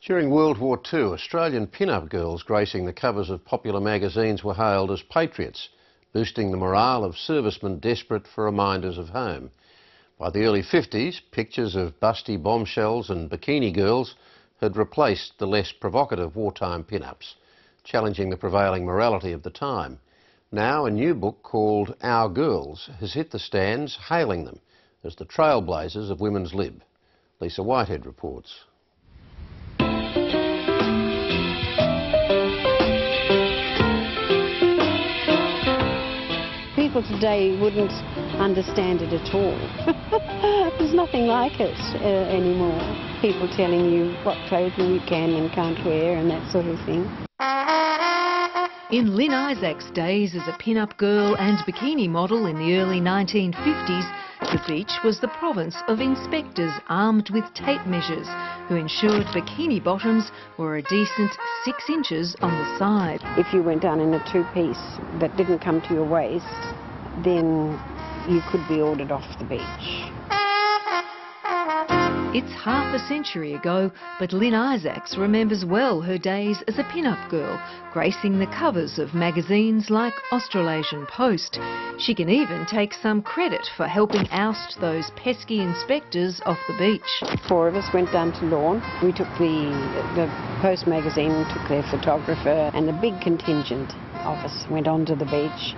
During World War II, Australian pin-up girls gracing the covers of popular magazines were hailed as patriots, boosting the morale of servicemen desperate for reminders of home. By the early 50s, pictures of busty bombshells and bikini girls had replaced the less provocative wartime pin-ups, challenging the prevailing morality of the time. Now a new book called Our Girls has hit the stands, hailing them as the trailblazers of women's lib. Lisa Whitehead reports. People today wouldn't understand it at all. There's nothing like it anymore. People telling you what clothing you can and can't wear and that sort of thing. In Lynn Isaac's days as a pin-up girl and bikini model in the early 1950s, the beach was the province of inspectors armed with tape measures who ensured bikini bottoms were a decent 6 inches on the side. If you went down in a two-piece that didn't come to your waist, then you could be ordered off the beach. It's half a century ago, but Lynn Isaacs remembers well her days as a pin-up girl, gracing the covers of magazines like Australasian Post. She can even take some credit for helping oust those pesky inspectors off the beach. 4 of us went down to Lorne. We took the Post magazine, took their photographer, and a big contingent of us went onto the beach,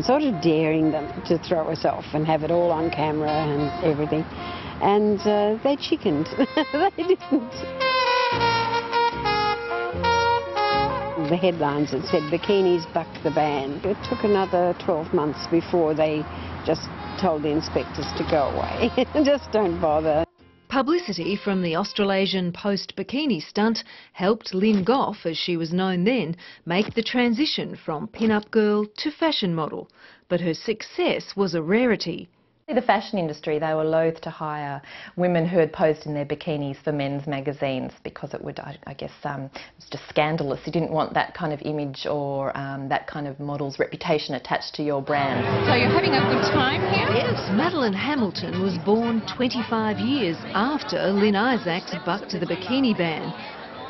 sort of daring them to throw us off and have it all on camera and everything. And they chickened. They didn't. The headlines had said, "Bikinis buck the ban." It took another 12 months before they just told the inspectors to go away. Just don't bother. Publicity from the Australasian Post bikini stunt helped Lynn Goff, as she was known then, make the transition from pin-up girl to fashion model. But her success was a rarity. The fashion industry, they were loath to hire women who had posed in their bikinis for men's magazines because it would, I guess, it was just scandalous. You didn't want that kind of image or that kind of model's reputation attached to your brand. So you're having a good time here? Yes, Madeline Hamilton was born 25 years after Lynn Isaacs bucked the bikini ban.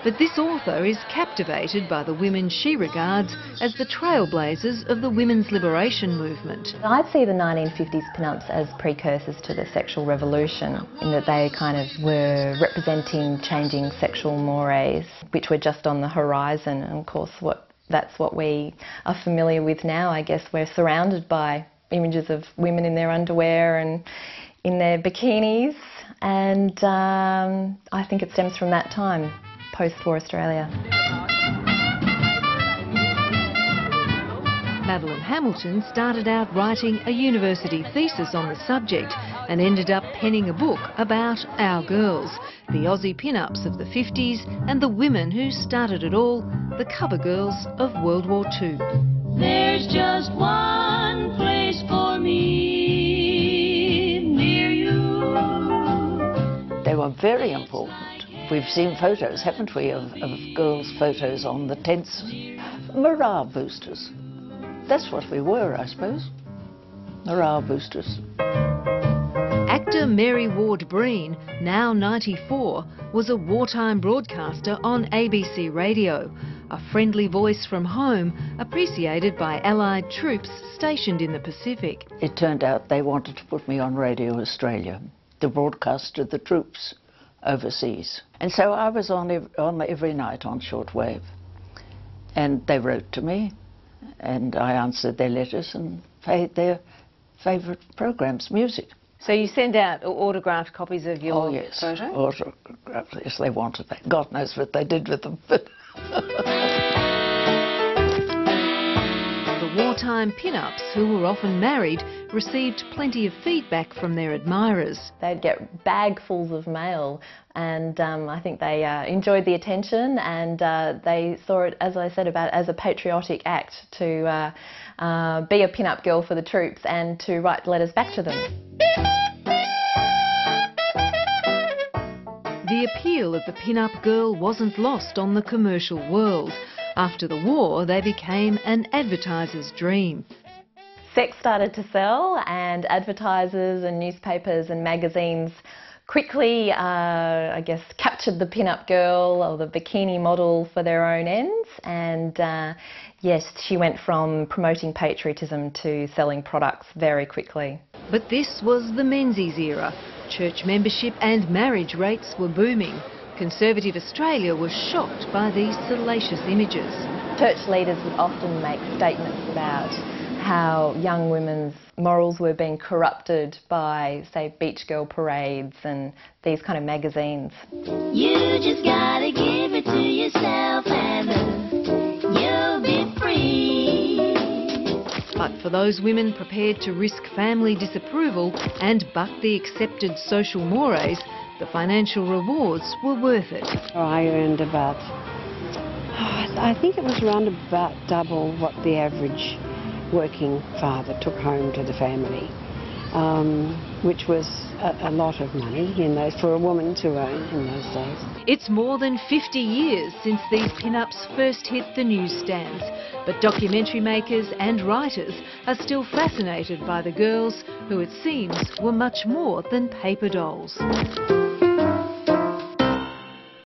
But this author is captivated by the women she regards as the trailblazers of the women's liberation movement. I'd see the 1950s pin-ups as precursors to the sexual revolution, in that they kind of were representing changing sexual mores, which were just on the horizon. And of course, that's what we are familiar with now. I guess we're surrounded by images of women in their underwear and in their bikinis, and I think it stems from that time. Post-war Australia. Madeline Hamilton started out writing a university thesis on the subject and ended up penning a book about Our Girls, the Aussie pin-ups of the 50s and the women who started it all, the cover girls of World War II. There's just one place for me near you. They were very important. We've seen photos, haven't we, of girls' photos on the tents. Morale boosters. That's what we were, I suppose. Morale boosters. Actor Mary Ward Breen, now 94, was a wartime broadcaster on ABC Radio, a friendly voice from home appreciated by Allied troops stationed in the Pacific. It turned out they wanted to put me on Radio Australia to broadcast to the troops overseas. And so I was on every night on shortwave. And they wrote to me, and I answered their letters and played their favourite programmes, music. So you send out autographed copies of your photo? Autographed, yes, they wanted that. God knows what they did with them. But the wartime pin-ups, who were often married, received plenty of feedback from their admirers. They'd get bagfuls of mail, and I think they enjoyed the attention, and they saw it, as I said, as a patriotic act to be a pin-up girl for the troops and to write letters back to them. The appeal of the pin-up girl wasn't lost on the commercial world. After the war, they became an advertiser's dream. Sex started to sell, and advertisers and newspapers and magazines quickly, I guess, captured the pin-up girl or the bikini model for their own ends. And yes, she went from promoting patriotism to selling products very quickly. But this was the Menzies era. Church membership and marriage rates were booming. Conservative Australia was shocked by these salacious images. Church leaders would often make statements about how young women's morals were being corrupted by, say, beach girl parades and these kind of magazines. You just gotta give it to yourself and you'll be free. But for those women prepared to risk family disapproval and buck the accepted social mores, the financial rewards were worth it. I earned about, I think it was around about double what the average working father took home to the family, which was a lot of money for a woman to earn in those days. It's more than 50 years since these pin-ups first hit the newsstands, but documentary makers and writers are still fascinated by the girls who, it seems, were much more than paper dolls.